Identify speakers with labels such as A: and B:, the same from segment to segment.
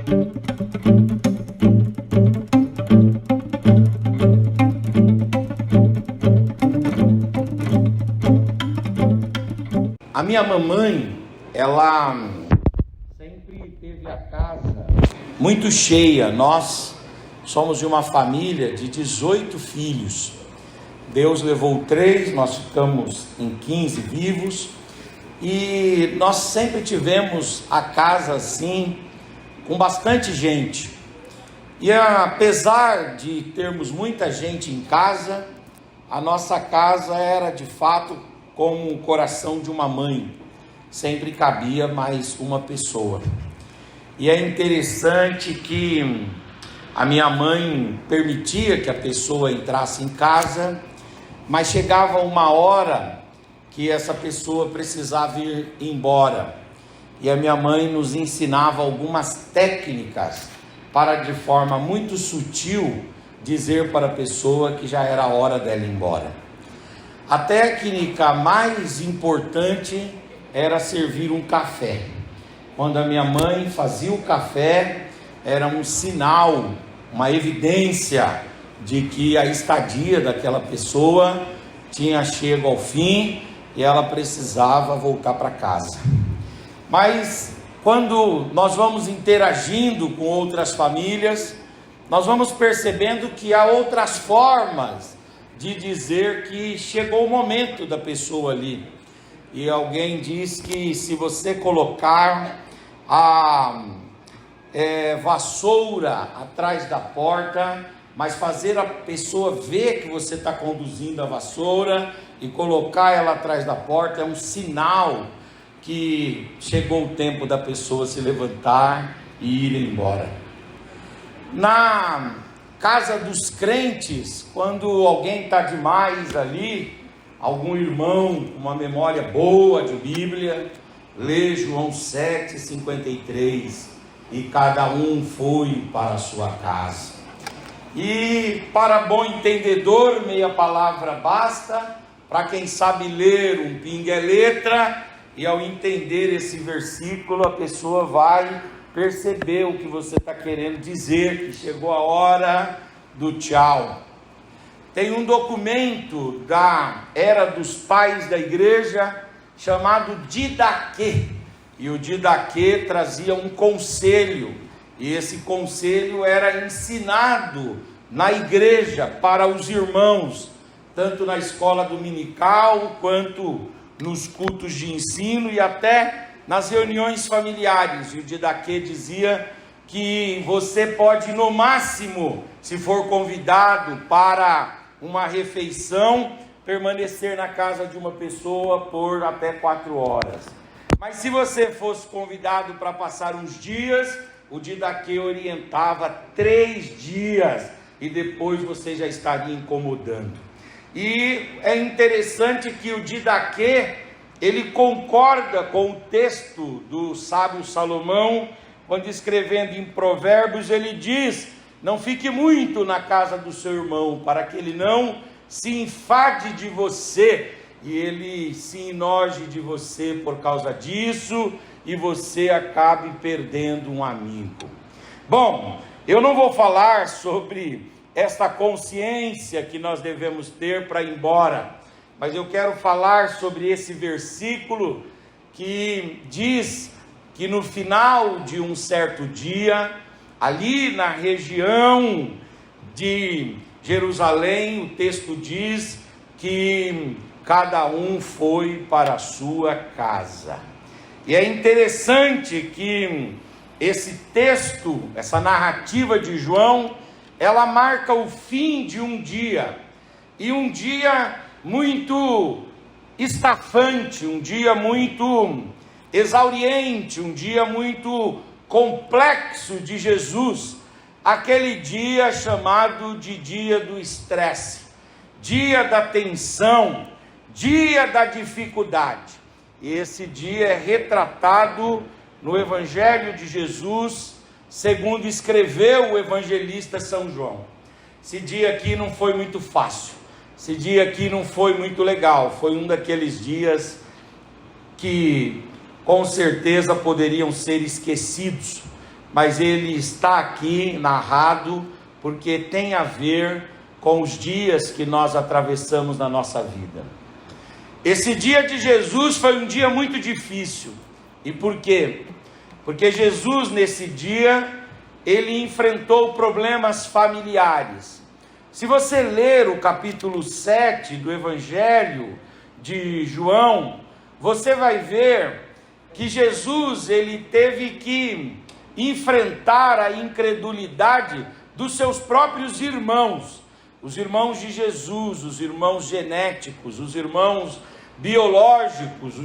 A: A minha mamãe, ela sempre teve a casa muito cheia. Nós somos de uma família de 18 filhos. Deus levou 3, nós ficamos em 15 vivos. E nós sempre tivemos a casa assim, com bastante gente. E apesar de termos muita gente em casa, a nossa casa era de fato como o coração de uma mãe. Sempre cabia mais uma pessoa. E é interessante que a minha mãe permitia que a pessoa entrasse em casa, mas chegava uma hora que essa pessoa precisava ir embora. E a minha mãe nos ensinava algumas técnicas para, de forma muito sutil, dizer para a pessoa que já era a hora dela ir embora. A técnica mais importante era servir um café. Quando a minha mãe fazia o café, era um sinal, uma evidência de que a estadia daquela pessoa tinha chego ao fim e ela precisava voltar para casa. Mas quando nós vamos interagindo com outras famílias, nós vamos percebendo que há outras formas de dizer que chegou o momento da pessoa ali. E alguém diz que se você colocar a vassoura atrás da porta, mas fazer a pessoa ver que você está conduzindo a vassoura e colocar ela atrás da porta, é um sinal que chegou o tempo da pessoa se levantar e ir embora. Na casa dos crentes, quando alguém está demais ali, algum irmão com uma memória boa de Bíblia, lê João 7,53, e cada um foi para a sua casa. E para bom entendedor, meia palavra basta, para quem sabe ler, um pingo é letra, e ao entender esse versículo, a pessoa vai perceber o que você está querendo dizer, que chegou a hora do tchau. Tem um documento da era dos pais da igreja chamado Didaquê, e o Didaquê trazia um conselho, e esse conselho era ensinado na igreja para os irmãos, tanto na escola dominical quanto nos cultos de ensino e até nas reuniões familiares. E o Didaquê dizia que você pode, no máximo, se for convidado para uma refeição, permanecer na casa de uma pessoa por até 4 horas. Mas se você fosse convidado para passar uns dias, o Didaquê orientava 3 dias, e depois você já estaria incomodando. E é interessante que o Didaquê, ele concorda com o texto do sábio Salomão, quando escrevendo em Provérbios, ele diz: não fique muito na casa do seu irmão, para que ele não se enfade de você, e ele se enoje de você por causa disso, e você acabe perdendo um amigo. Bom, eu não vou falar sobre esta consciência que nós devemos ter para ir embora, mas eu quero falar sobre esse versículo que diz que no final de um certo dia, ali na região de Jerusalém, o texto diz que cada um foi para a sua casa. E é interessante que esse texto, essa narrativa de João, ela marca o fim de um dia, e um dia muito estafante, um dia muito exauriente, um dia muito complexo de Jesus, aquele dia chamado de dia do estresse, dia da tensão, dia da dificuldade. E esse dia é retratado no Evangelho de Jesus, segundo escreveu o evangelista São João. Esse dia aqui não foi muito fácil, esse dia aqui não foi muito legal, foi um daqueles dias que com certeza poderiam ser esquecidos, mas ele está aqui narrado porque tem a ver com os dias que nós atravessamos na nossa vida. Esse dia de Jesus foi um dia muito difícil. E por quê? Porque Jesus, nesse dia, ele enfrentou problemas familiares. Se você ler o capítulo 7 do Evangelho de João, você vai ver que Jesus, ele teve que enfrentar a incredulidade dos seus próprios irmãos. Os irmãos de Jesus, os irmãos genéticos, os irmãos biológicos,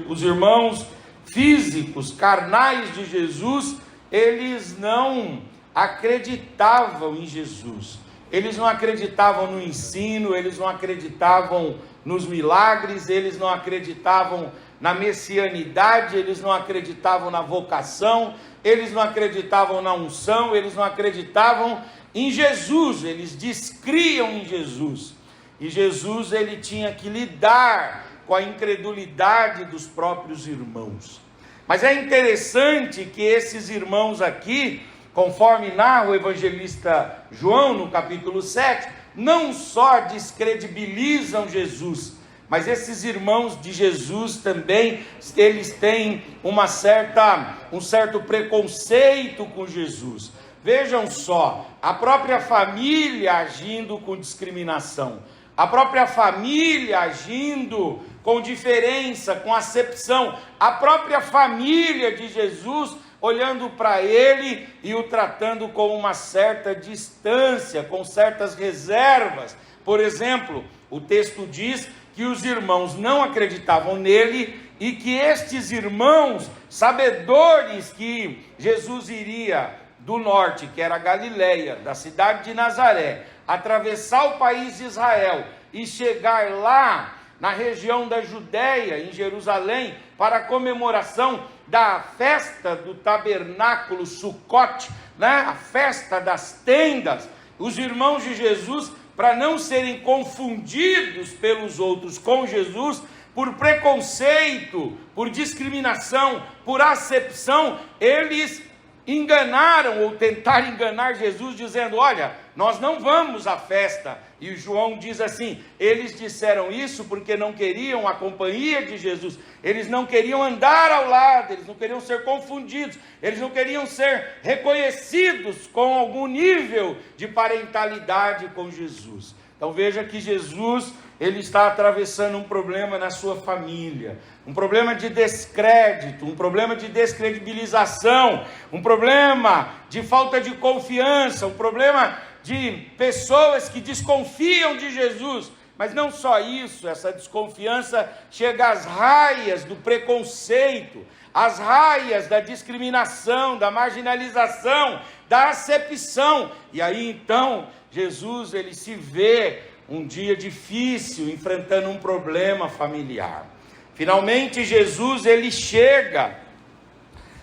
A: os irmãos físicos, carnais de Jesus, eles não acreditavam em Jesus. Eles não acreditavam no ensino, eles não acreditavam nos milagres, eles não acreditavam na messianidade, eles não acreditavam na vocação, eles não acreditavam na unção, eles não acreditavam em Jesus, eles descriam em Jesus. E Jesus, ele tinha que lidar com a incredulidade dos próprios irmãos. Mas é interessante que esses irmãos aqui, conforme narra o evangelista João no capítulo 7, não só descredibilizam Jesus, mas esses irmãos de Jesus também, eles têm um certo preconceito com Jesus. Vejam só, a própria família agindo com discriminação, a própria família agindo com diferença, com acepção, a própria família de Jesus olhando para ele e o tratando com uma certa distância, com certas reservas. Por exemplo, o texto diz que os irmãos não acreditavam nele e que estes irmãos, sabedores que Jesus iria do norte, que era Galileia, da cidade de Nazaré, atravessar o país de Israel e chegar lá na região da Judéia, em Jerusalém, para a comemoração da festa do tabernáculo Sucote, a festa das tendas. Os irmãos de Jesus, para não serem confundidos pelos outros com Jesus, por preconceito, por discriminação, por acepção, eles enganaram ou tentaram enganar Jesus, dizendo: olha, nós não vamos à festa. E João diz assim: eles disseram isso porque não queriam a companhia de Jesus, eles não queriam andar ao lado, eles não queriam ser confundidos, eles não queriam ser reconhecidos com algum nível de parentalidade com Jesus. Então veja que Jesus, ele está atravessando um problema na sua família, um problema de descrédito, um problema de descredibilização, um problema de falta de confiança, um problema de pessoas que desconfiam de Jesus. Mas não só isso, essa desconfiança chega às raias do preconceito, às raias da discriminação, da marginalização, da acepção. E aí então Jesus, ele se vê um dia difícil, enfrentando um problema familiar. Finalmente Jesus, ele chega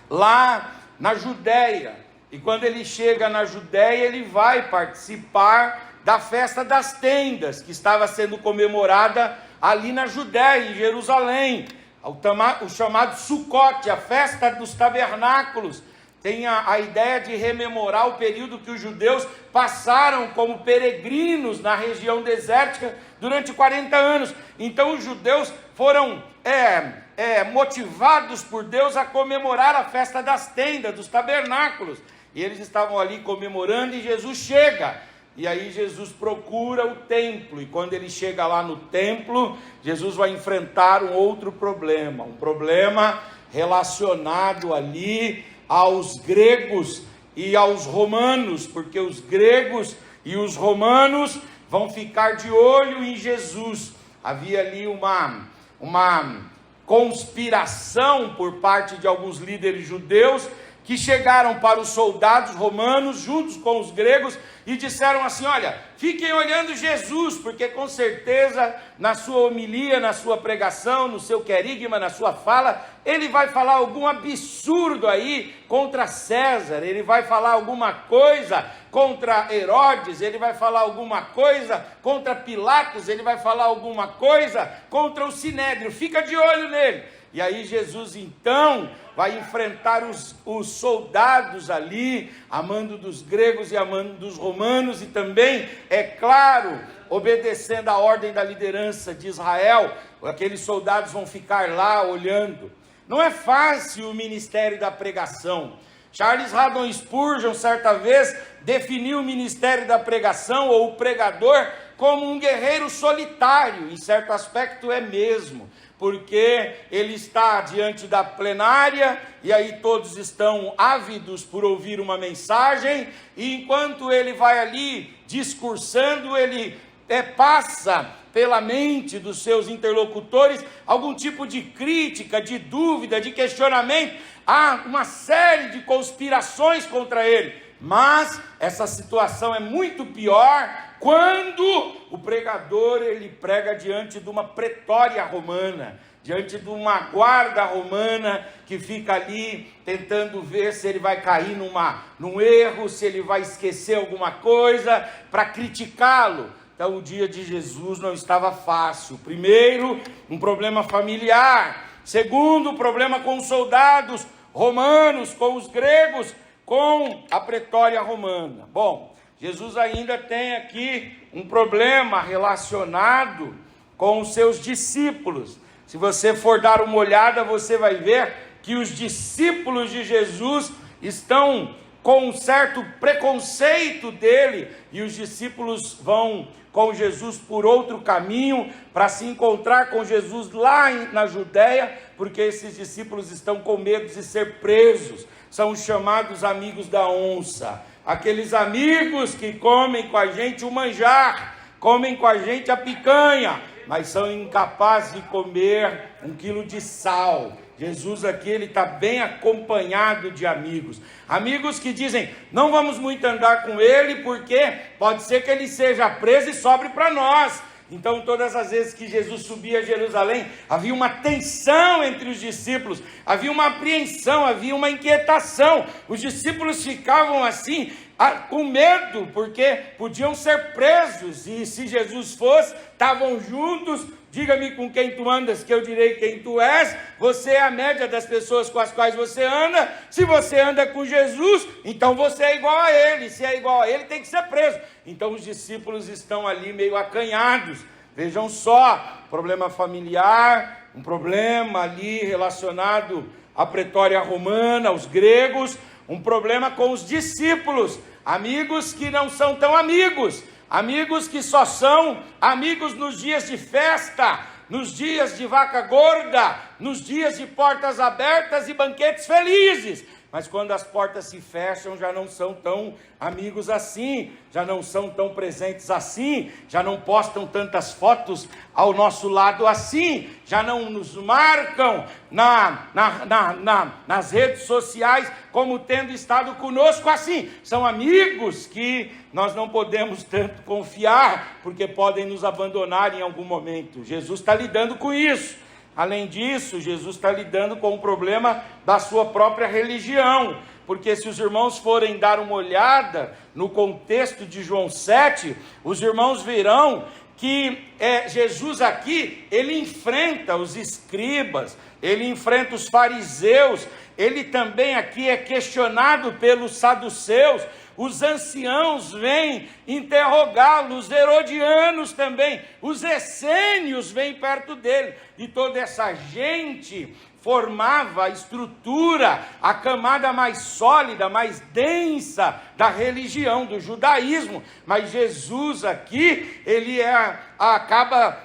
A: lá na Judéia, e quando ele chega na Judéia, ele vai participar da festa das tendas, que estava sendo comemorada ali na Judéia, em Jerusalém, o chamado Sucote, a festa dos tabernáculos. Tem a ideia de rememorar o período que os judeus passaram como peregrinos na região desértica durante 40 anos. Então os judeus foram motivados por Deus a comemorar a festa das tendas, dos tabernáculos. E eles estavam ali comemorando e Jesus chega. E aí Jesus procura o templo. E quando ele chega lá no templo, Jesus vai enfrentar um outro problema. Um problema relacionado ali aos gregos e aos romanos, porque os gregos e os romanos vão ficar de olho em Jesus. Havia ali uma conspiração por parte de alguns líderes judeus que chegaram para os soldados romanos juntos com os gregos e disseram assim: olha, fiquem olhando Jesus, porque com certeza na sua homilia, na sua pregação, no seu querigma, na sua fala, ele vai falar algum absurdo aí contra César, ele vai falar alguma coisa contra Herodes, ele vai falar alguma coisa contra Pilatos, ele vai falar alguma coisa contra o Sinédrio, fica de olho nele. E aí Jesus então vai enfrentar os soldados ali, a mando dos gregos e a mando dos romanos, e também, é claro, obedecendo a ordem da liderança de Israel. Aqueles soldados vão ficar lá olhando. Não é fácil o ministério da pregação. Charles Haddon Spurgeon, certa vez, definiu o ministério da pregação, ou o pregador, como um guerreiro solitário. Em certo aspecto é mesmo, porque ele está diante da plenária, e aí todos estão ávidos por ouvir uma mensagem, e enquanto ele vai ali discursando, ele passa pela mente dos seus interlocutores algum tipo de crítica, de dúvida, de questionamento. Há uma série de conspirações contra ele, mas essa situação é muito pior quando o pregador ele prega diante de uma pretória romana, diante de uma guarda romana que fica ali tentando ver se ele vai cair num erro, se ele vai esquecer alguma coisa, para criticá-lo. Então o dia de Jesus não estava fácil. Primeiro, um problema familiar. Segundo, problema com os soldados romanos, com os gregos, com a pretória romana. Bom, Jesus ainda tem aqui um problema relacionado com os seus discípulos. Se você for dar uma olhada, você vai ver que os discípulos de Jesus estão com um certo preconceito dele, e os discípulos vão com Jesus por outro caminho, para se encontrar com Jesus lá na Judéia, porque esses discípulos estão com medo de ser presos. São os chamados amigos da onça, aqueles amigos que comem com a gente o manjar, comem com a gente a picanha, mas são incapazes de comer 1 quilo de sal. Jesus aqui, ele está bem acompanhado de amigos. Amigos que dizem, não vamos muito andar com ele, porque pode ser que ele seja preso e sobre para nós. Então todas as vezes que Jesus subia a Jerusalém, havia uma tensão entre os discípulos, havia uma apreensão, havia uma inquietação. Os discípulos ficavam assim, com medo, porque podiam ser presos, e se Jesus fosse, estavam juntos. Diga-me com quem tu andas, que eu direi quem tu és. Você é a média das pessoas com as quais você anda. Se você anda com Jesus, então você é igual a ele. Se é igual a ele, tem que ser preso. Então os discípulos estão ali meio acanhados. Vejam só, problema familiar, um problema ali relacionado à pretória romana, aos gregos, um problema com os discípulos, amigos que não são tão amigos, amigos que só são amigos nos dias de festa, nos dias de vaca gorda, nos dias de portas abertas e banquetes felizes. Mas quando as portas se fecham, já não são tão amigos assim, já não são tão presentes assim, já não postam tantas fotos ao nosso lado assim, já não nos marcam nas redes sociais como tendo estado conosco assim. São amigos que nós não podemos tanto confiar, porque podem nos abandonar em algum momento. Jesus está lidando com isso. Além disso, Jesus está lidando com o problema da sua própria religião, porque se os irmãos forem dar uma olhada no contexto de João 7, os irmãos verão que Jesus aqui, ele enfrenta os escribas, ele enfrenta os fariseus, ele também aqui é questionado pelos saduceus. Os anciãos vêm interrogá-lo, os herodianos também, os essênios vêm perto dele, e toda essa gente formava a estrutura, a camada mais sólida, mais densa da religião, do judaísmo. Mas Jesus aqui, ele acaba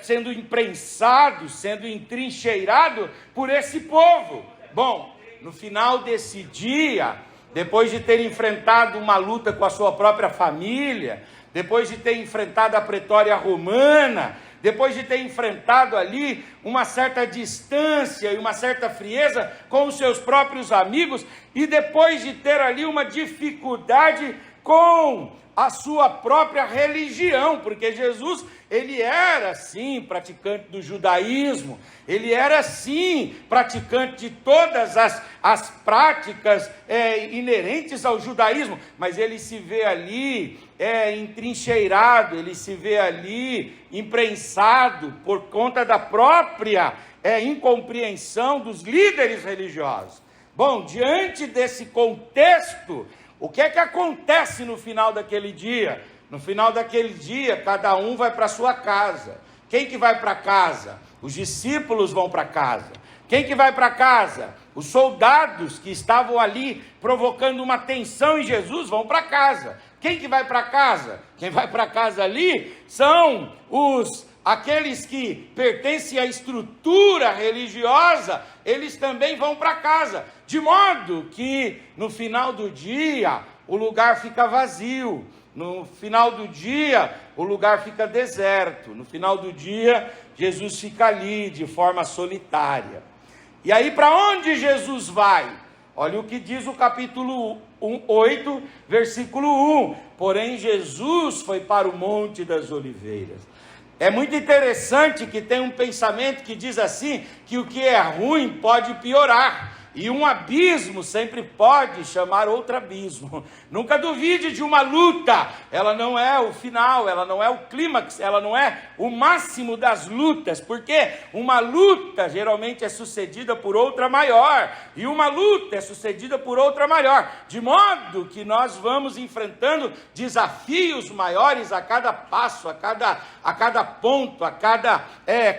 A: sendo imprensado, sendo entrincheirado por esse povo. Bom, no final desse dia, depois de ter enfrentado uma luta com a sua própria família, depois de ter enfrentado a pretória romana, depois de ter enfrentado ali uma certa distância e uma certa frieza com os seus próprios amigos, e depois de ter ali uma dificuldade com a sua própria religião, porque Jesus, ele era sim praticante do judaísmo, ele era sim praticante de todas as práticas inerentes ao judaísmo, mas ele se vê ali entrincheirado, ele se vê ali imprensado por conta da própria incompreensão dos líderes religiosos. Bom, diante desse contexto, o que é que acontece no final daquele dia? No final daquele dia, cada um vai para a sua casa. Quem que vai para casa? Os discípulos vão para casa. Quem que vai para casa? Os soldados que estavam ali provocando uma tensão em Jesus vão para casa. Quem que vai para casa? Quem vai para casa ali são aqueles que pertencem à estrutura religiosa, eles também vão para casa, de modo que no final do dia o lugar fica vazio, no final do dia o lugar fica deserto, no final do dia Jesus fica ali de forma solitária. E aí para onde Jesus vai? Olha o que diz o capítulo 8, versículo 1, porém Jesus foi para o Monte das Oliveiras. É muito interessante que tem um pensamento que diz assim, que o que é ruim pode piorar, e um abismo sempre pode chamar outro abismo. Nunca duvide de uma luta, ela não é o final, ela não é o clímax, ela não é o máximo das lutas, porque uma luta geralmente é sucedida por outra maior, e uma luta é sucedida por outra maior, de modo que nós vamos enfrentando desafios maiores a cada passo, a cada ponto, a cada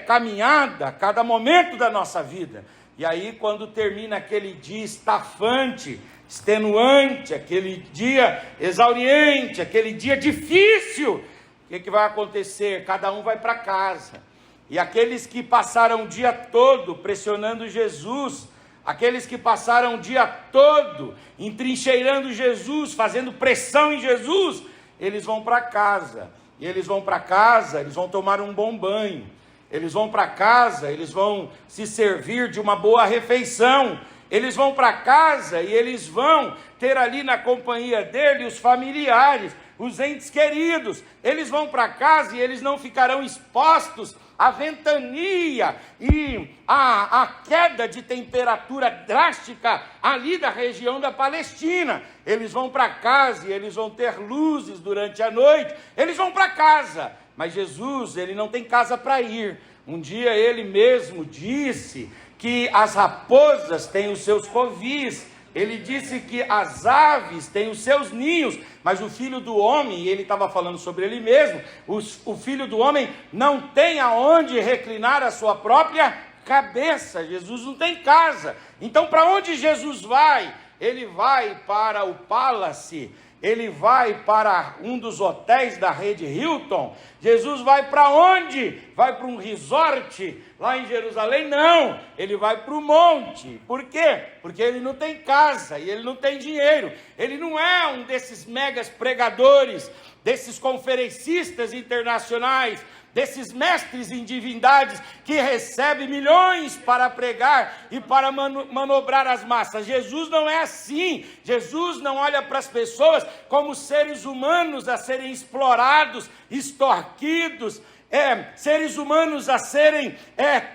A: caminhada, a cada momento da nossa vida. E aí quando termina aquele dia estafante, extenuante, aquele dia exauriente, aquele dia difícil, o que vai acontecer? Cada um vai para casa. E aqueles que passaram o dia todo pressionando Jesus, aqueles que passaram o dia todo entrincheirando Jesus, fazendo pressão em Jesus, eles vão para casa. E eles vão para casa, eles vão tomar um bom banho. Eles vão para casa, eles vão se servir de uma boa refeição. Eles vão para casa e eles vão ter ali na companhia dele os familiares, os entes queridos. Eles vão para casa e eles não ficarão expostos à ventania e à queda de temperatura drástica ali da região da Palestina. Eles vão para casa e eles vão ter luzes durante a noite. Eles vão para casa. Mas Jesus, ele não tem casa para ir. Um dia ele mesmo disse que as raposas têm os seus covis, ele disse que as aves têm os seus ninhos, mas o Filho do Homem, e ele estava falando sobre ele mesmo, o Filho do Homem não tem aonde reclinar a sua própria cabeça. Jesus não tem casa. Então para onde Jesus vai? Ele vai para o Palace, ele vai para um dos hotéis da rede Hilton. Jesus vai para onde? Vai para um resort lá em Jerusalém? Não, ele vai para o monte. Por quê? Porque ele não tem casa e ele não tem dinheiro. Ele não é um desses megas pregadores, desses conferencistas internacionais, desses mestres em divindades que recebem milhões para pregar e para manobrar as massas. Jesus não é assim. Jesus não olha para as pessoas como seres humanos a serem explorados, extorquidos, seres humanos a serem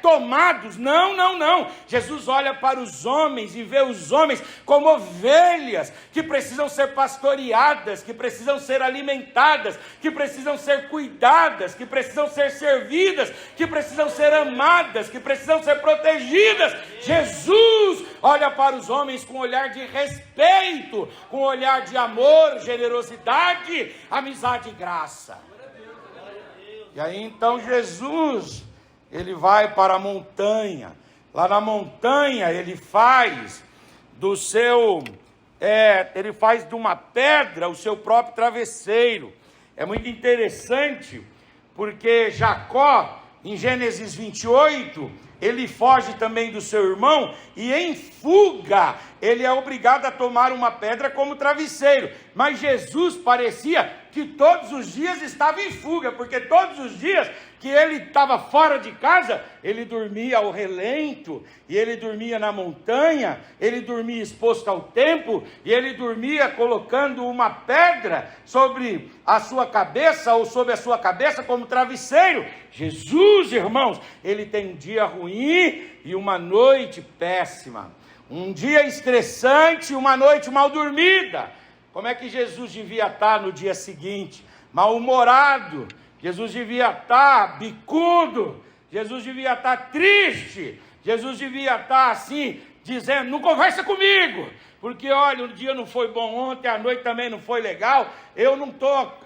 A: tomados. Não, não, não. Jesus olha para os homens e vê os homens como ovelhas que precisam ser pastoreadas, que precisam ser alimentadas, que precisam ser cuidadas, que precisam ser servidas, que precisam ser amadas, que precisam ser protegidas. Jesus olha para os homens com um olhar de respeito, com um olhar de amor, generosidade, amizade e graça. E aí então Jesus, ele vai para a montanha. Lá na montanha ele faz ele faz de uma pedra o seu próprio travesseiro. É muito interessante, porque Jacó, em Gênesis 28, ele foge também do seu irmão, e em fuga, ele é obrigado a tomar uma pedra como travesseiro. Mas Jesus parecia que todos os dias estava em fuga, porque todos os dias que ele estava fora de casa, ele dormia ao relento, e ele dormia na montanha, ele dormia exposto ao tempo, e ele dormia colocando uma pedra sobre a sua cabeça, ou sobre a sua cabeça como travesseiro. Jesus, irmãos, ele tem um dia ruim e uma noite péssima, um dia estressante e uma noite mal dormida. Como é que Jesus devia estar no dia seguinte? Mal-humorado. Jesus devia estar bicudo. Jesus devia estar triste. Jesus devia estar assim, dizendo: não conversa comigo, porque olha, o dia não foi bom ontem, a noite também não foi legal, eu não estou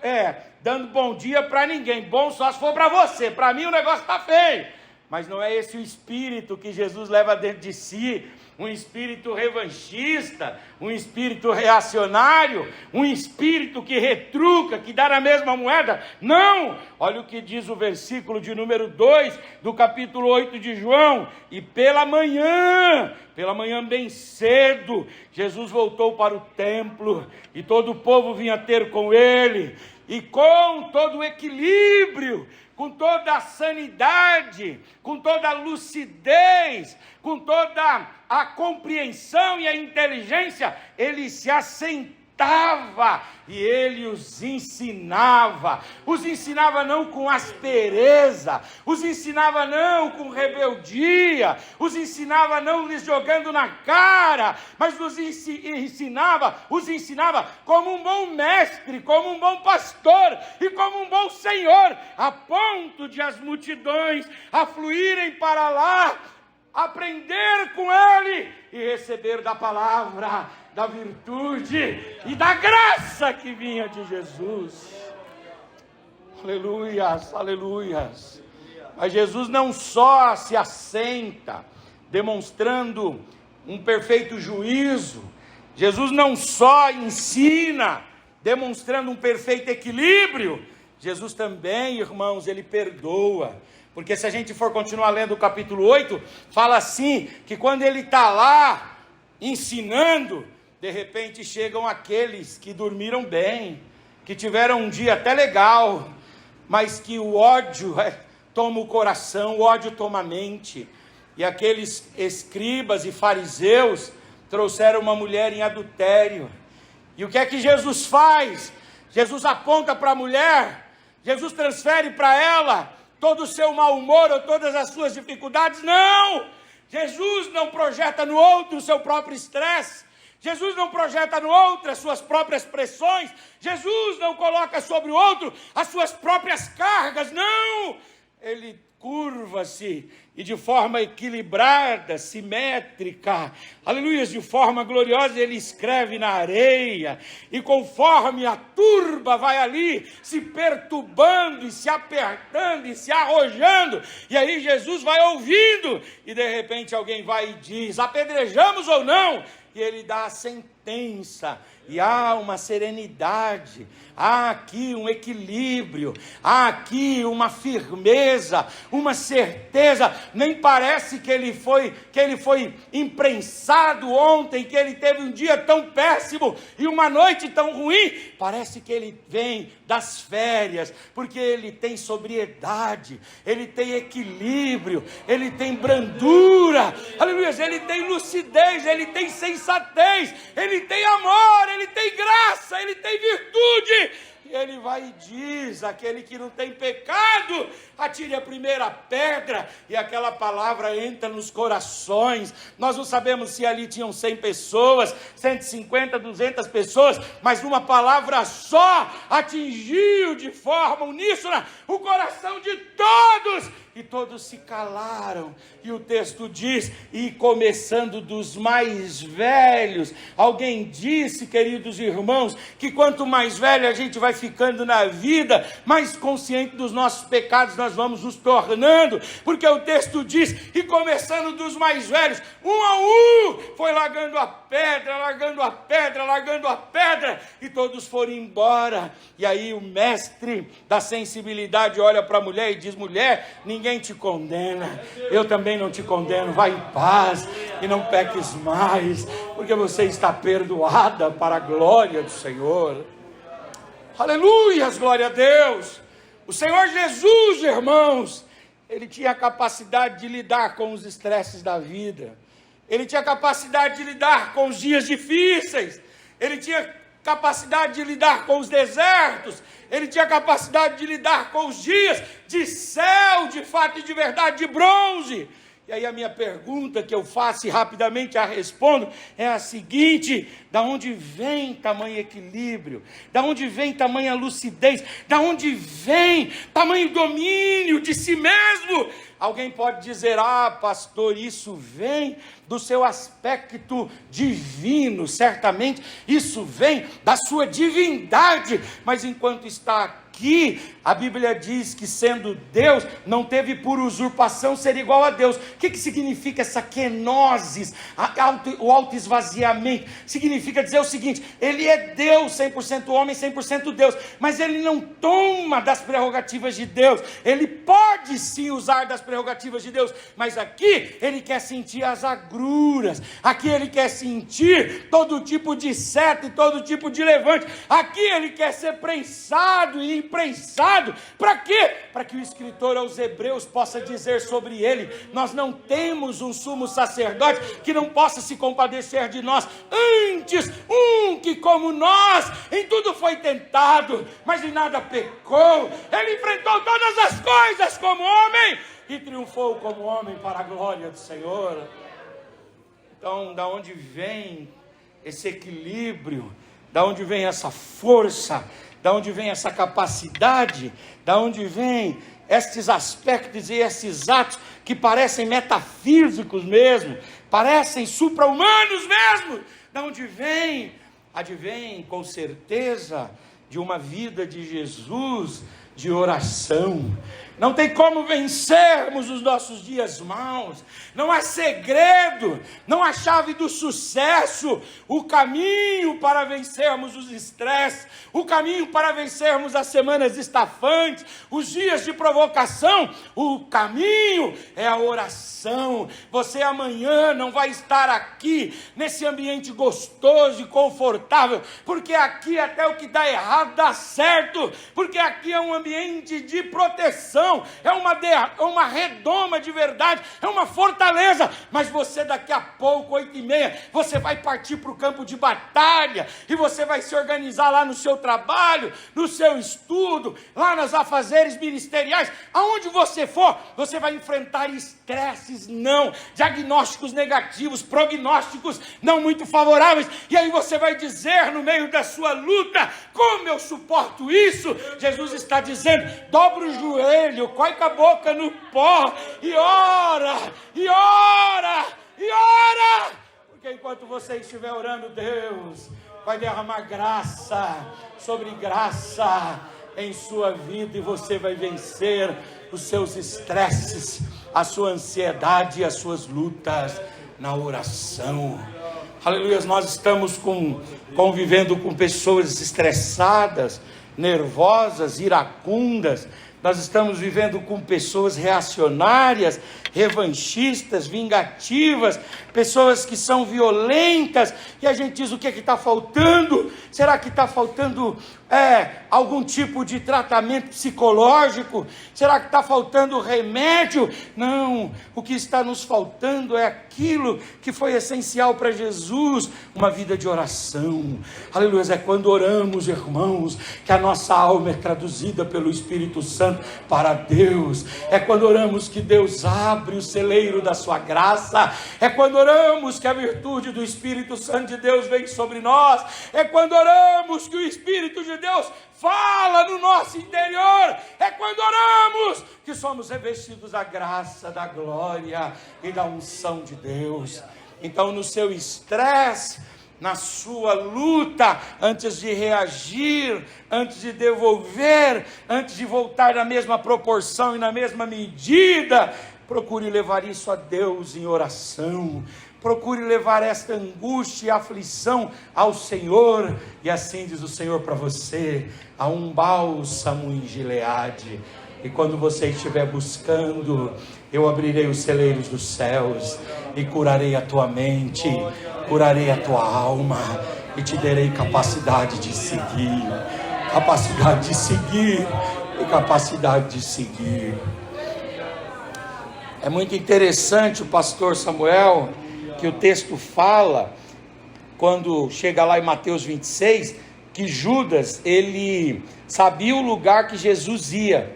A: dando bom dia para ninguém, bom só se for para você, para mim o negócio está feio. Mas não é esse o espírito que Jesus leva dentro de si, um espírito revanchista, um espírito reacionário, um espírito que retruca, que dá na mesma moeda. Não! Olha o que diz o versículo de número 2 do capítulo 8 de João: e pela manhã bem cedo, Jesus voltou para o templo, e todo o povo vinha ter com ele, e com todo o equilíbrio, com toda a sanidade, com toda a lucidez, com toda a compreensão e a inteligência, ele se assentava e ele os ensinava não com aspereza, os ensinava não com rebeldia, os ensinava não lhes jogando na cara, mas os ensinava como um bom mestre, como um bom pastor e como um bom senhor, a ponto de as multidões afluírem para lá, aprender com ele e receber da palavra, da virtude e da graça que vinha de Jesus. Aleluias, aleluias. Mas Jesus não só se assenta, demonstrando um perfeito juízo, Jesus não só ensina, demonstrando um perfeito equilíbrio, Jesus também, irmãos, ele perdoa. Porque se a gente for continuar lendo o capítulo 8, fala assim, que quando ele está lá, ensinando, de repente chegam aqueles que dormiram bem, que tiveram um dia até legal, mas que o ódio toma o coração, o ódio toma a mente. E aqueles escribas e fariseus trouxeram uma mulher em adultério. E o que é que Jesus faz? Jesus aponta para a mulher, Jesus transfere para ela todo o seu mau humor ou todas as suas dificuldades. Não! Jesus não projeta no outro o seu próprio estresse. Jesus não projeta no outro as suas próprias pressões. Jesus não coloca sobre o outro as suas próprias cargas. Não! Ele curva-se e de forma equilibrada, simétrica, aleluia, de forma gloriosa, ele escreve na areia, e conforme a turba vai ali, se perturbando, e se apertando, e se arrojando, e aí Jesus vai ouvindo, e de repente alguém vai e diz: apedrejamos ou não? E ele dá a sentença, e há uma serenidade, há aqui um equilíbrio, há aqui uma firmeza, uma certeza. Nem parece que ele foi imprensado ontem, que ele teve um dia tão péssimo e uma noite tão ruim. Parece que ele vem das férias, porque ele tem sobriedade, ele tem equilíbrio, ele tem brandura, aleluia, ele tem lucidez, ele tem sensatez, ele tem amor, ele tem graça, ele tem virtude. E ele vai e diz: aquele que não tem pecado, atire a primeira pedra. E aquela palavra entra nos corações. Nós não sabemos se ali tinham 100 pessoas, 150, 200 pessoas, mas uma palavra só atingiu de forma uníssona o coração de todos. E todos se calaram, e o texto diz: e começando dos mais velhos. Alguém disse, queridos irmãos, que quanto mais velho a gente vai ficando na vida, mais consciente dos nossos pecados nós vamos nos tornando, porque o texto diz: e começando dos mais velhos, um a um, foi largando a pedra, largando a pedra, largando a pedra, e todos foram embora. E aí o mestre da sensibilidade olha para a mulher e diz: mulher, ninguém te condena, eu também não te condeno, vai em paz e não peques mais, porque você está perdoada para a glória do Senhor. Aleluias, glória a Deus. O Senhor Jesus, irmãos, Ele tinha a capacidade de lidar com os estresses da vida. Ele tinha a capacidade de lidar com os dias difíceis. Ele tinha capacidade de lidar com os desertos. Ele tinha capacidade de lidar com os dias de céu, de fato e de verdade, de bronze. E aí a minha pergunta que eu faço e rapidamente a respondo é a seguinte: da onde vem tamanho equilíbrio? Da onde vem tamanha lucidez? Da onde vem tamanho domínio de si mesmo? Alguém pode dizer: ah, pastor, isso vem do seu aspecto divino, certamente isso vem da sua divindade, mas enquanto está aqui, a Bíblia diz que sendo Deus, não teve por usurpação ser igual a Deus. O que significa essa kenosis, o autoesvaziamento? Significa dizer o seguinte: Ele é Deus, 100% homem, 100% Deus, mas Ele não toma das prerrogativas de Deus. Ele pode sim usar das prerrogativas de Deus, mas aqui Ele quer sentir as agruras, aqui Ele quer sentir todo tipo de seta e todo tipo de levante, aqui Ele quer ser prensado e imprensado. Para quê? Para que o escritor aos Hebreus possa dizer sobre ele: nós não temos um sumo sacerdote que não possa se compadecer de nós, antes um que como nós em tudo foi tentado, mas em nada pecou. Ele enfrentou todas as coisas como homem e triunfou como homem para a glória do Senhor. Então, da onde vem esse equilíbrio? Da onde vem essa força? Da onde vem essa capacidade? Da onde vem estes aspectos e esses atos que parecem metafísicos mesmo, parecem supra-humanos mesmo? Da onde vem? Advém com certeza de uma vida de Jesus, de oração. Não tem como vencermos os nossos dias maus, não há segredo, não há chave do sucesso. O caminho para vencermos os estresses, o caminho para vencermos as semanas estafantes, os dias de provocação, o caminho é a oração. Você amanhã não vai estar aqui nesse ambiente gostoso e confortável, porque aqui até o que dá errado dá certo, porque aqui é um ambiente de proteção, é uma redoma de verdade, é uma fortaleza. Mas você daqui a pouco, 8h30, você vai partir para o campo de batalha, e você vai se organizar lá no seu trabalho, no seu estudo, lá nas afazeres ministeriais, aonde você for, você vai enfrentar estresses, não, diagnósticos negativos, prognósticos não muito favoráveis, e aí você vai dizer no meio da sua luta: como eu suporto isso? Jesus está dizendo: dobra o joelho, coloca a boca no pó e ora, e ora, e ora, porque enquanto você estiver orando, Deus vai derramar graça sobre graça em sua vida, e você vai vencer os seus estresses, a sua ansiedade e as suas lutas na oração. Aleluia. Nós estamos convivendo com pessoas estressadas, nervosas, iracundas. Nós estamos vivendo com pessoas reacionárias, revanchistas, vingativas, pessoas que são violentas, e a gente diz: o que está faltando? Será que está faltando algum tipo de tratamento psicológico? Será que está faltando remédio? Não, o que está nos faltando é aquilo que foi essencial para Jesus: uma vida de oração. Aleluia. É quando oramos, irmãos, que a nossa alma é traduzida pelo Espírito Santo para Deus. É quando oramos que Deus abre o celeiro da sua graça. É quando oramos que a virtude do Espírito Santo de Deus vem sobre nós. É quando oramos que o Espírito de Deus fala no nosso interior. É quando oramos que somos revestidos da graça, da glória e da unção de Deus. Então, no seu estresse, na sua luta, antes de reagir, antes de devolver, antes de voltar na mesma proporção e na mesma medida, procure levar isso a Deus em oração. Procure levar esta angústia e aflição ao Senhor, e assim diz o Senhor para você: há um bálsamo em Gileade. E quando você estiver buscando, eu abrirei os celeiros dos céus e curarei a tua mente, curarei a tua alma e te darei capacidade de seguir, e capacidade de seguir. É muito interessante o pastor Samuel, que o texto fala, quando chega lá em Mateus 26, que Judas, ele sabia o lugar que Jesus ia,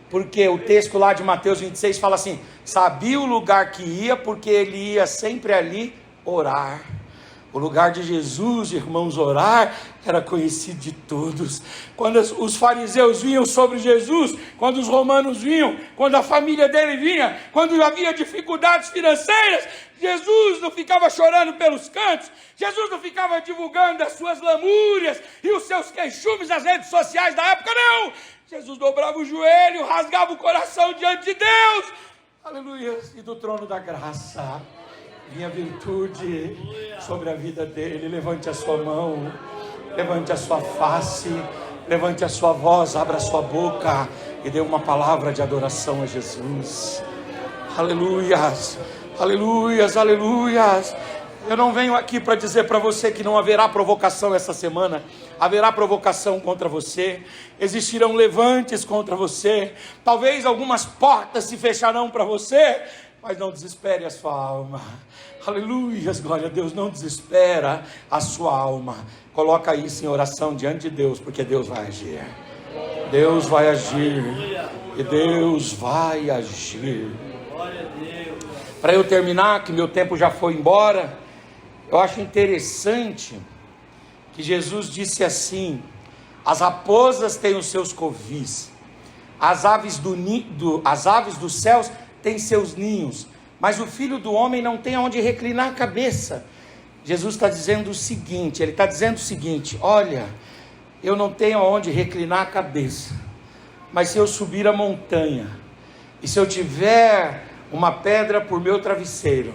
A: porque o texto lá de Mateus 26 fala assim, sabia o lugar que ia, porque ele ia sempre ali orar. O lugar de Jesus, irmãos, orar, era conhecido de todos. Quando os fariseus vinham sobre Jesus, quando os romanos vinham, quando a família dele vinha, quando havia dificuldades financeiras, Jesus não ficava chorando pelos cantos, Jesus não ficava divulgando as suas lamúrias e os seus queixumes nas redes sociais da época, não! Jesus dobrava o joelho, rasgava o coração diante de Deus, aleluia, e do trono da graça vinha virtude sobre a vida dele. Levante a sua mão, levante a sua face, levante a sua voz, abra a sua boca e dê uma palavra de adoração a Jesus. Aleluias, aleluias, aleluias. Eu não venho aqui para dizer para você que não haverá provocação essa semana. Haverá provocação contra você, existirão levantes contra você, talvez algumas portas se fecharão para você, mas não desespere a sua alma. Aleluias, glória a Deus, não desespera a sua alma. Coloca isso em oração diante de Deus, porque Deus vai agir. Deus vai agir. E Deus vai agir. Para eu terminar, que meu tempo já foi embora, eu acho interessante que Jesus disse assim: as raposas têm os seus covis, as aves dos céus têm seus ninhos, mas o Filho do Homem não tem aonde reclinar a cabeça. Jesus está dizendo o seguinte, ele está dizendo o seguinte: olha, eu não tenho aonde reclinar a cabeça, mas se eu subir a montanha, e se eu tiver uma pedra por meu travesseiro,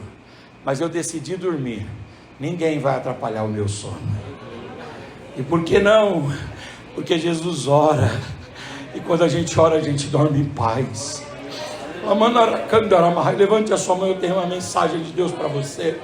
A: mas eu decidi dormir, ninguém vai atrapalhar o meu sono. E por que não? Porque Jesus ora, e quando a gente ora, a gente dorme em paz. Levante a sua mão, eu tenho uma mensagem de Deus para você.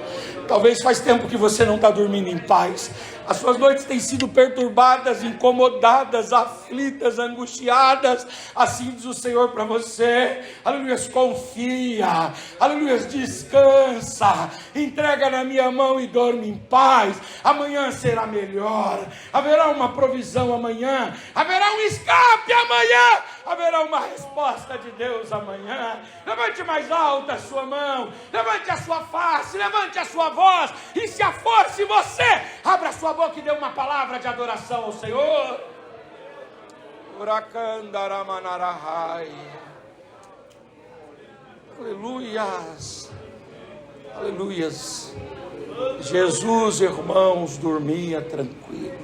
A: Talvez faz tempo que você não está dormindo em paz. As suas noites têm sido perturbadas, incomodadas, aflitas, angustiadas. Assim diz o Senhor para você. Aleluia, confia. Aleluia, descansa. Entrega na minha mão e dorme em paz. Amanhã será melhor. Haverá uma provisão amanhã. Haverá um escape amanhã. Haverá uma resposta de Deus amanhã. Levante mais alta a sua mão. Levante a sua face. Levante a sua voz. E se a força em você, abra a sua boca e dê uma palavra de adoração ao Senhor. Aleluias. Aleluias. Jesus, irmãos, dormia tranquilo.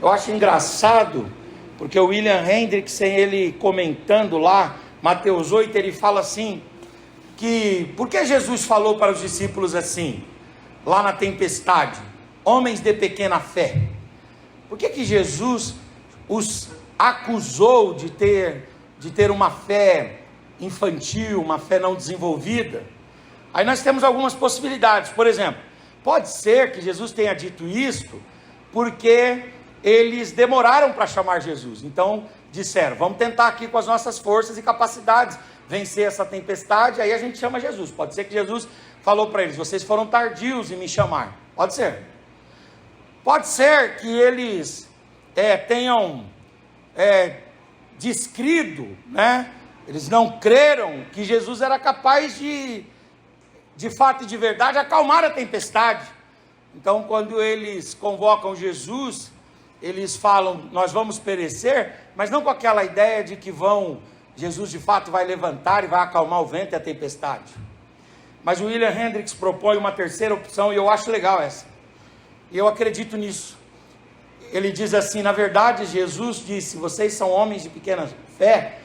A: Eu acho engraçado, porque o William Hendrickson, ele comentando lá, Mateus 8, ele fala assim, que, por que Jesus falou para os discípulos assim, lá na tempestade, homens de pequena fé? Por que Jesus os acusou de ter uma fé infantil, uma fé não desenvolvida? Aí nós temos algumas possibilidades. Por exemplo, pode ser que Jesus tenha dito isso porque eles demoraram para chamar Jesus. Então disseram, vamos tentar aqui com as nossas forças e capacidades vencer essa tempestade, aí a gente chama Jesus. Pode ser que Jesus falou para eles, vocês foram tardios em me chamar. Pode ser. Pode ser que eles tenham descrido, né? Eles não creram que Jesus era capaz de fato e de verdade, acalmar a tempestade. Então, quando eles convocam Jesus, eles falam, nós vamos perecer, mas não com aquela ideia de que Jesus de fato vai levantar e vai acalmar o vento e a tempestade. Mas o William Hendrickson propõe uma terceira opção, e eu acho legal essa. E eu acredito nisso. Ele diz assim, na verdade, Jesus disse, vocês são homens de pequena fé,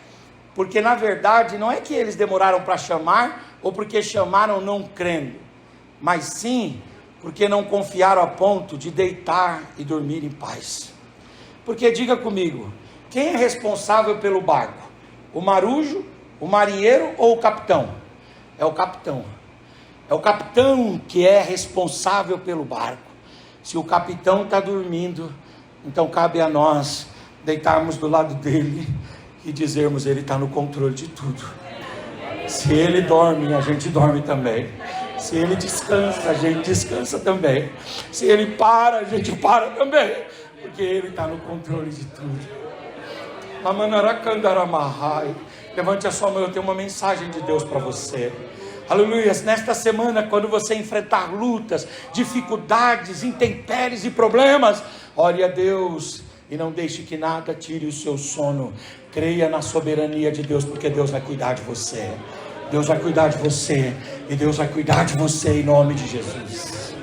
A: porque na verdade não é que eles demoraram para chamar, ou porque chamaram não crendo, mas sim porque não confiaram a ponto de deitar e dormir em paz. Porque diga comigo, quem é responsável pelo barco? O marujo, o marinheiro ou o capitão? É o capitão. É o capitão que é responsável pelo barco. Se o capitão está dormindo, então cabe a nós deitarmos do lado dele e dizermos: Ele está no controle de tudo. Se Ele dorme, a gente dorme também. Se Ele descansa, a gente descansa também. Se Ele para, a gente para também, porque Ele está no controle de tudo. Levante a sua mão, eu tenho uma mensagem de Deus para você. Aleluia. Nesta semana, quando você enfrentar lutas, dificuldades, intempéries e problemas, ore a Deus e não deixe que nada tire o seu sono. Creia na soberania de Deus, porque Deus vai cuidar de você. Deus vai cuidar de você, e Deus vai cuidar de você em nome de Jesus.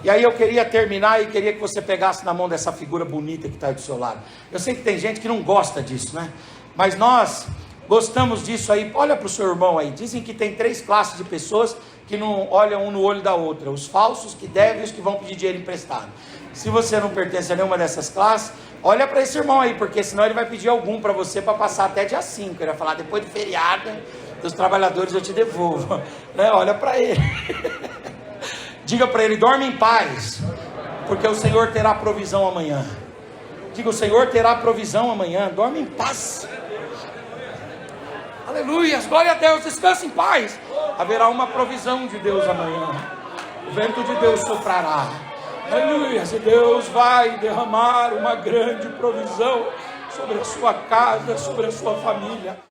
A: E aí eu queria terminar e queria que você pegasse na mão dessa figura bonita que está aí do seu lado. Eu sei que tem gente que não gosta disso, né? Mas nós gostamos disso aí. Olha para o seu irmão aí. Dizem que tem 3 classes de pessoas que não olham um no olho da outra: os falsos, que devem e os que vão pedir dinheiro emprestado. Se você não pertence a nenhuma dessas classes, olha para esse irmão aí, porque senão ele vai pedir algum para você para passar até dia 5. Ele vai falar: depois do feriado dos trabalhadores eu te devolvo, né? Olha para ele. Diga para ele: dorme em paz, porque o Senhor terá provisão amanhã. Diga: o Senhor terá provisão amanhã. Dorme em paz. Aleluia, glória a Deus. Descanse em paz. Haverá uma provisão de Deus amanhã. O vento de Deus soprará. Aleluia. E Deus vai derramar uma grande provisão sobre a sua casa, sobre a sua família.